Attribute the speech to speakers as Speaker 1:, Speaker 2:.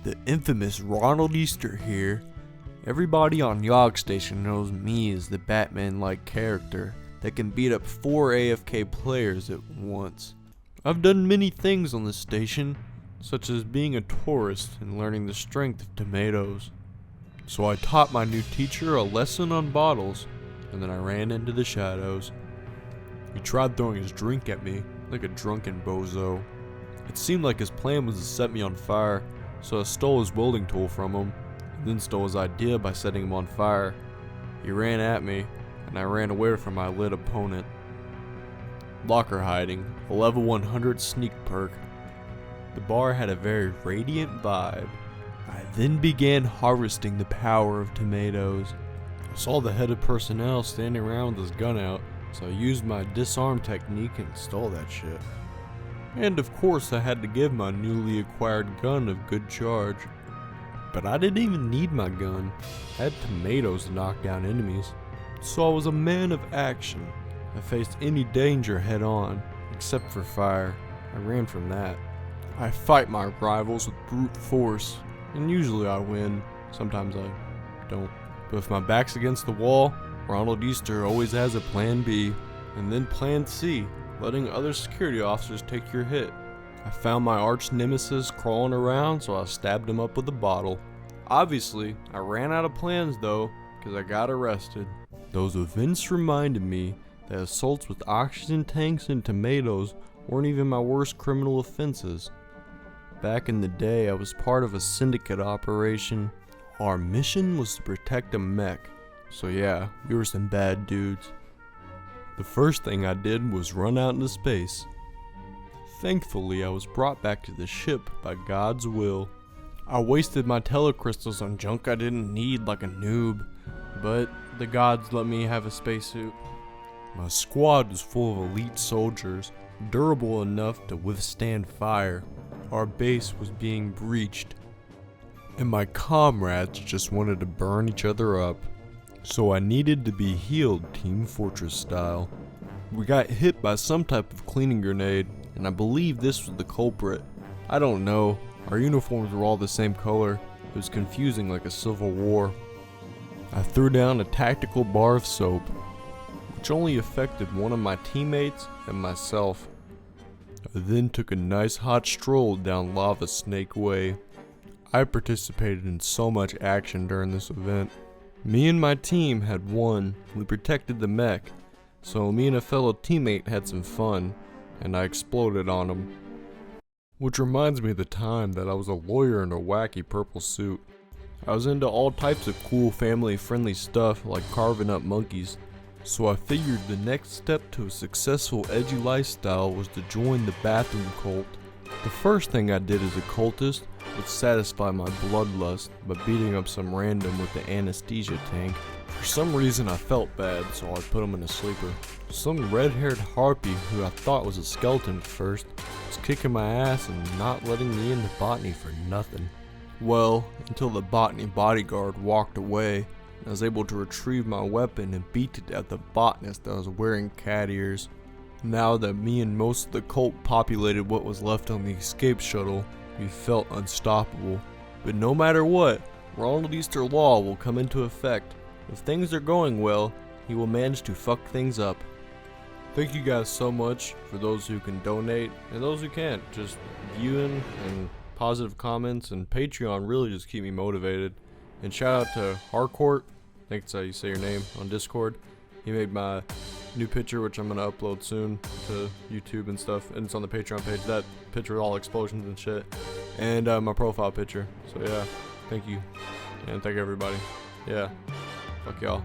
Speaker 1: The infamous Ronald Easter here. Everybody on Yog Station knows me as the Batman-like character that can beat up 4 AFK players at once. I've done many things on this station, such as being a tourist and learning the strength of tomatoes. So I taught my new teacher a lesson on bottles, and then I ran into the shadows. He tried throwing his drink at me like a drunken bozo. It seemed like his plan was to set me on fire, so I stole his welding tool from him, and then stole his idea by setting him on fire. He ran at me, and I ran away from my lit opponent. Locker hiding, a level 100 sneak perk. The bar had a very radiant vibe. I then began harvesting the power of tomatoes. I saw the head of personnel standing around with his gun out, so I used my disarm technique and stole that shit. And of course I had to give my newly acquired gun a good charge. But I didn't even need my gun. I had tomatoes to knock down enemies. So I was a man of action. I faced any danger head on, except for fire. I ran from that. I fight my rivals with brute force, and usually I win. Sometimes I don't. But if my back's against the wall, Ronald Easter always has a plan B, and then plan C, letting other security officers take your hit. I found my arch nemesis crawling around, so I stabbed him up with a bottle. Obviously, I ran out of plans though, because I got arrested. Those events reminded me that assaults with oxygen tanks and tomatoes weren't even my worst criminal offenses. Back in the day, I was part of a syndicate operation. Our mission was to protect a mech, so yeah, we were some bad dudes. The first thing I did was run out into space. Thankfully, I was brought back to the ship by God's will. I wasted my telecrystals on junk I didn't need like a noob, but the gods let me have a spacesuit. My squad was full of elite soldiers, durable enough to withstand fire. Our base was being breached, and my comrades just wanted to burn each other up. So I needed to be healed Team Fortress style. We got hit by some type of cleaning grenade, and I believe this was the culprit. I don't know, our uniforms were all the same color. It was confusing like a civil war. I threw down a tactical bar of soap, which only affected one of my teammates and myself. I then took a nice hot stroll down Lava Snake Way. I participated in so much action during this event. Me and my team had won. We protected the mech, so me and a fellow teammate had some fun, and I exploded on him. Which reminds me of the time that I was a lawyer in a wacky purple suit. I was into all types of cool family-friendly stuff like carving up monkeys, so I figured the next step to a successful edgy lifestyle was to join the bathroom cult. The first thing I did as a cultist was satisfy my bloodlust by beating up some random with the anesthesia tank. For some reason I felt bad, so I put him in a sleeper. Some red-haired harpy who I thought was a skeleton at first was kicking my ass and not letting me into botany for nothing. Well, until the botany bodyguard walked away, and I was able to retrieve my weapon and beat to death the botanist that was wearing cat ears. Now that me and most of the cult populated what was left on the escape shuttle, we felt unstoppable. But no matter what, Ronald Easter law will come into effect. If things are going well, he will manage to fuck things up. Thank you guys so much for those who can donate and those who can't. Just viewing and positive comments and Patreon really just keep me motivated. And shout out to Harcourt, I think that's how you say your name on Discord. He made my new picture, which I'm gonna upload soon to YouTube and stuff, and it's on the Patreon page. That picture with all explosions and shit, and my profile picture. So yeah, thank you, and thank everybody. Yeah, fuck y'all.